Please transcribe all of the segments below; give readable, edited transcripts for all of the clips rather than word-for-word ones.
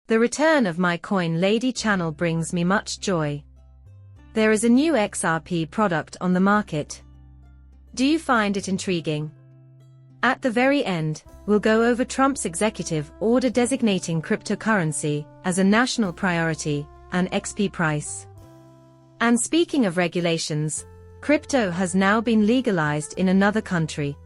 The return of my Coin Lady channel brings me much joy. There is a new XRP product on the market. Do you find it intriguing? At the very end, we'll go over Trump's executive order designating cryptocurrency as a national priority, and XP price. And speaking of regulations, crypto has now been legalized in another country.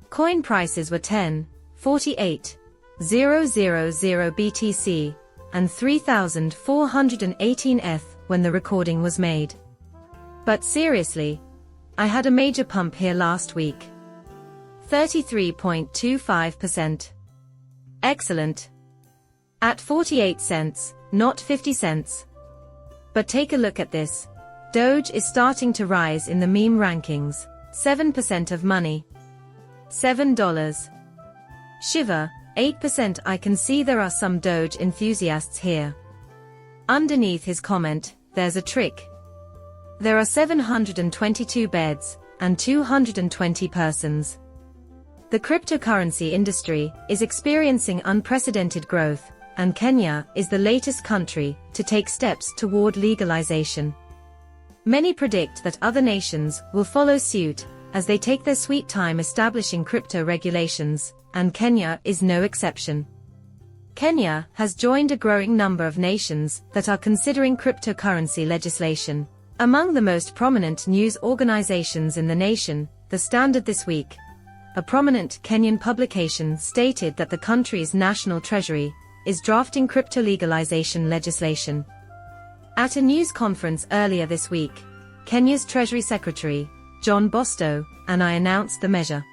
Coin prices were 10.48. 000 BTC, and 3,418 ETH when the recording was made. But seriously, I had a major pump here last week. 33.25%. Excellent. At 48 cents, not 50 cents. But take a look at this. Doge is starting to rise in the meme rankings. 7% of money. $7. Shiva. 8%. I can see there are some Doge enthusiasts here. Underneath his comment, there's a trick. There are 722 beds, and 220 persons. The cryptocurrency industry is experiencing unprecedented growth, and Kenya is the latest country to take steps toward legalization. Many predict that other nations will follow suit, as they take their sweet time establishing crypto regulations, and Kenya is no exception. Kenya has joined a growing number of nations that are considering cryptocurrency legislation. Among the most prominent news organizations in the nation, The Standard this week, a prominent Kenyan publication stated that the country's national treasury is drafting crypto legalization legislation. At a news conference earlier this week, Kenya's Treasury Secretary, John Bosto, and I announced the measure.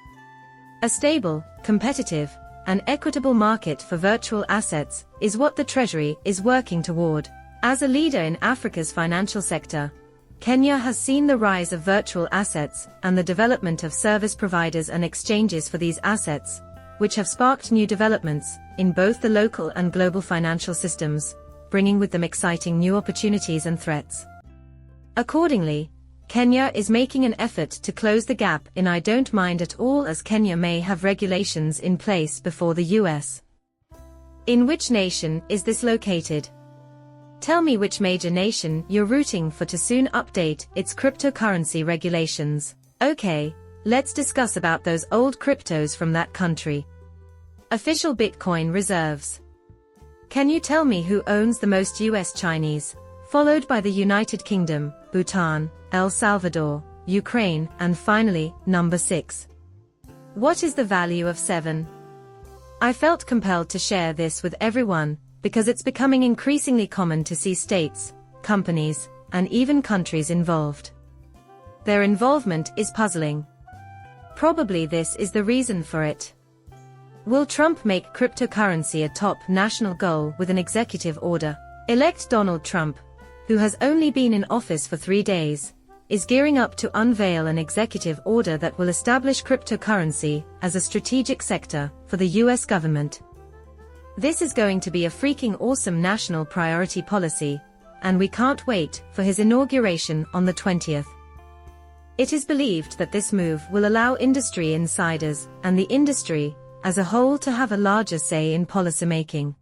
A stable, competitive, and equitable market for virtual assets is what the Treasury is working toward. As a leader in Africa's financial sector, Kenya has seen the rise of virtual assets and the development of service providers and exchanges for these assets, which have sparked new developments in both the local and global financial systems, bringing with them exciting new opportunities and threats. Accordingly, Kenya is making an effort to close the gap in I don't mind at all, as Kenya may have regulations in place before the US. In which nation is this located? Tell me which major nation you're rooting for to soon update its cryptocurrency regulations. Okay, let's discuss about those old cryptos from that country. Official Bitcoin reserves. Can you tell me who owns the most US Chinese, followed by the United Kingdom, Bhutan, El Salvador, Ukraine, and finally, number 6. What is the value of 7? I felt compelled to share this with everyone, because it's becoming increasingly common to see states, companies, and even countries involved. Their involvement is puzzling. Probably this is the reason for it. Will Trump make cryptocurrency a top national goal with an executive order? Elect Donald Trump, who has only been in office for 3 days, is gearing up to unveil an executive order that will establish cryptocurrency as a strategic sector for the US government. This is going to be a freaking awesome national priority policy, and we can't wait for his inauguration on the 20th. It is believed that this move will allow industry insiders and the industry as a whole to have a larger say in policymaking.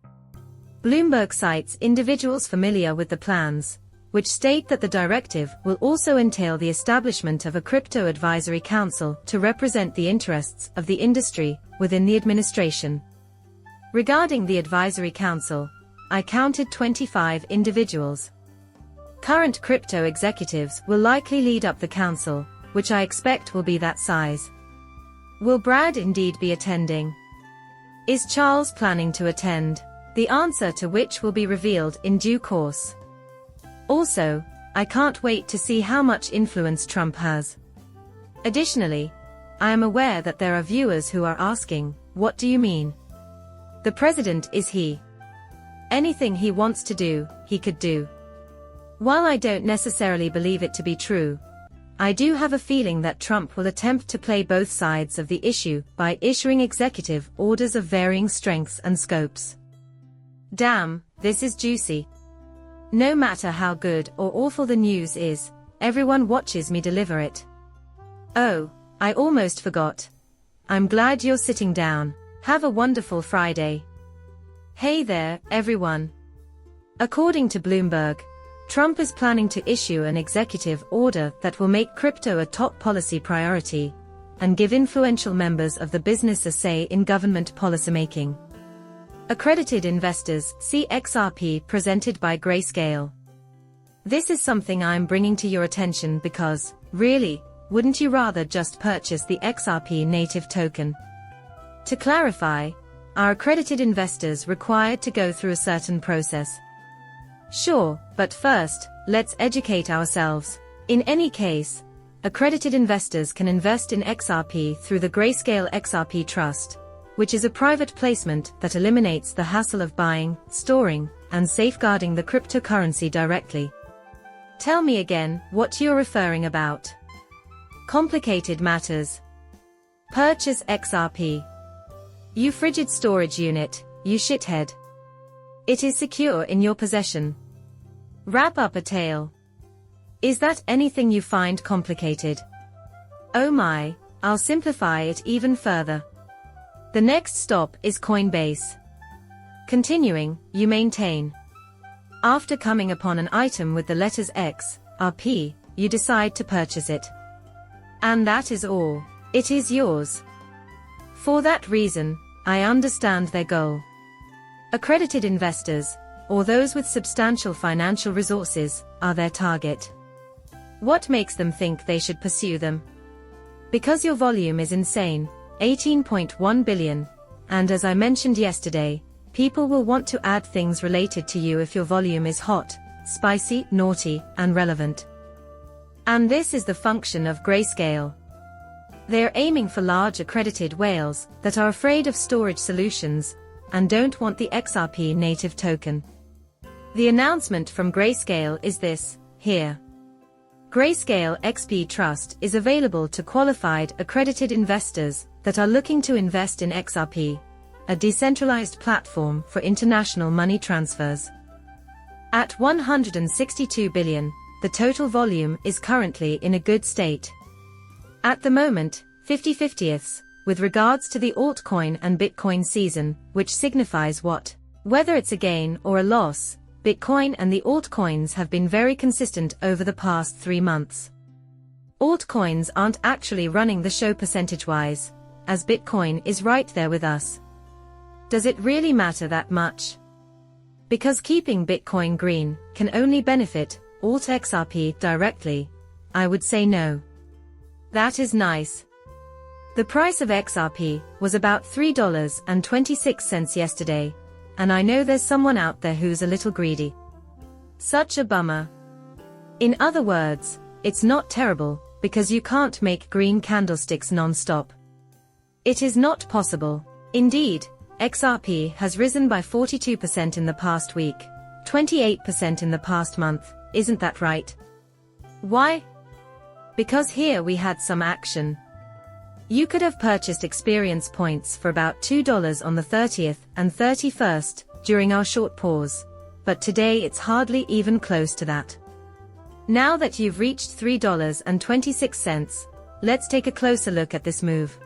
Bloomberg cites individuals familiar with the plans, which state that the directive will also entail the establishment of a crypto advisory council to represent the interests of the industry within the administration. Regarding the advisory council, I counted 25 individuals. Current crypto executives will likely lead up the council, which I expect will be that size. Will Brad indeed be attending? Is Charles planning to attend? The answer to which will be revealed in due course. Also, I can't wait to see how much influence Trump has. Additionally, I am aware that there are viewers who are asking, what do you mean? The president is he. Anything he wants to do, he could do. While I don't necessarily believe it to be true, I do have a feeling that Trump will attempt to play both sides of the issue by issuing executive orders of varying strengths and scopes. Damn, this is juicy. No matter how good or awful the news is, everyone watches me deliver it. Oh, I almost forgot. I'm glad you're sitting down. Have a wonderful Friday. Hey there, everyone. According to Bloomberg, Trump is planning to issue an executive order that will make crypto a top policy priority and give influential members of the business a say in government policymaking. Accredited investors see XRP presented by Grayscale. This is something I'm bringing to your attention because, really, wouldn't you rather just purchase the XRP native token? To clarify, are accredited investors required to go through a certain process? Sure, but first, let's educate ourselves. In any case, accredited investors can invest in XRP through the Grayscale XRP Trust, which is a private placement that eliminates the hassle of buying, storing, and safeguarding the cryptocurrency directly. Tell me again what you're referring about. Complicated matters. Purchase XRP. You frigid storage unit, you shithead. It is secure in your possession. Wrap up a tale. Is that anything you find complicated? Oh my, I'll simplify it even further. The next stop is Coinbase. Continuing, you maintain. After coming upon an item with the letters XRP, you decide to purchase it. And that is all. It is yours. For that reason, I understand their goal. Accredited investors, or those with substantial financial resources, are their target. What makes them think they should pursue them? Because your volume is insane. 18.1 billion, and as I mentioned yesterday, people will want to add things related to you if your volume is hot, spicy, naughty, and relevant. And this is the function of Grayscale. They are aiming for large accredited whales that are afraid of storage solutions and don't want the XRP native token. The announcement from Grayscale is this, here. Grayscale XP Trust is available to qualified accredited investors that are looking to invest in XRP, a decentralized platform for international money transfers. At 162 billion, the total volume is currently in a good state. At the moment, 50/50ths, with regards to the altcoin and Bitcoin season, which signifies what? Whether it's a gain or a loss, Bitcoin and the altcoins have been very consistent over the past 3 months. Altcoins aren't actually running the show percentage-wise, as Bitcoin is right there with us. Does it really matter that much? Because keeping Bitcoin green can only benefit Alt XRP directly, I would say no. That is nice. The price of XRP was about $3.26 yesterday, and I know there's someone out there who's a little greedy. Such a bummer. In other words, it's not terrible, because you can't make green candlesticks non-stop. It is not possible. Indeed, XRP has risen by 42% in the past week, 28% in the past month, isn't that right? Why? Because here we had some action. You could have purchased experience points for about $2 on the 30th and 31st during our short pause, but today it's hardly even close to that. Now that you've reached $3.26, let's take a closer look at this move.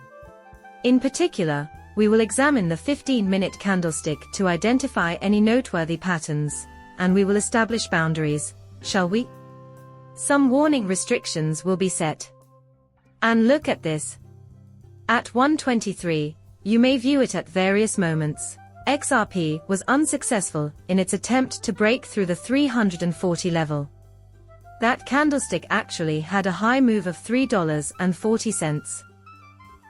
In particular, we will examine the 15-minute candlestick to identify any noteworthy patterns, and we will establish boundaries, shall we? Some warning restrictions will be set. And look at this. At 1:23, you may view it at various moments. XRP was unsuccessful in its attempt to break through the 340 level. That candlestick actually had a high move of $3.40.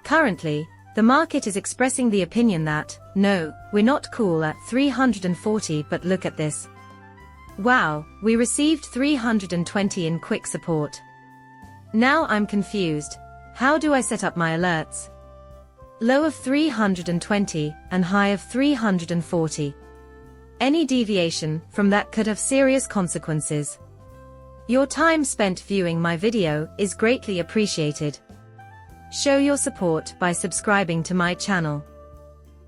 Currently, the market is expressing the opinion that, no, we're not cool at 340, but look at this. Wow, we received 320 in quick support. Now I'm confused. How do I set up my alerts? Low of 320 and high of 340. Any deviation from that could have serious consequences. Your time spent viewing my video is greatly appreciated. Show your support by subscribing to my channel.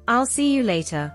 I'll see you later.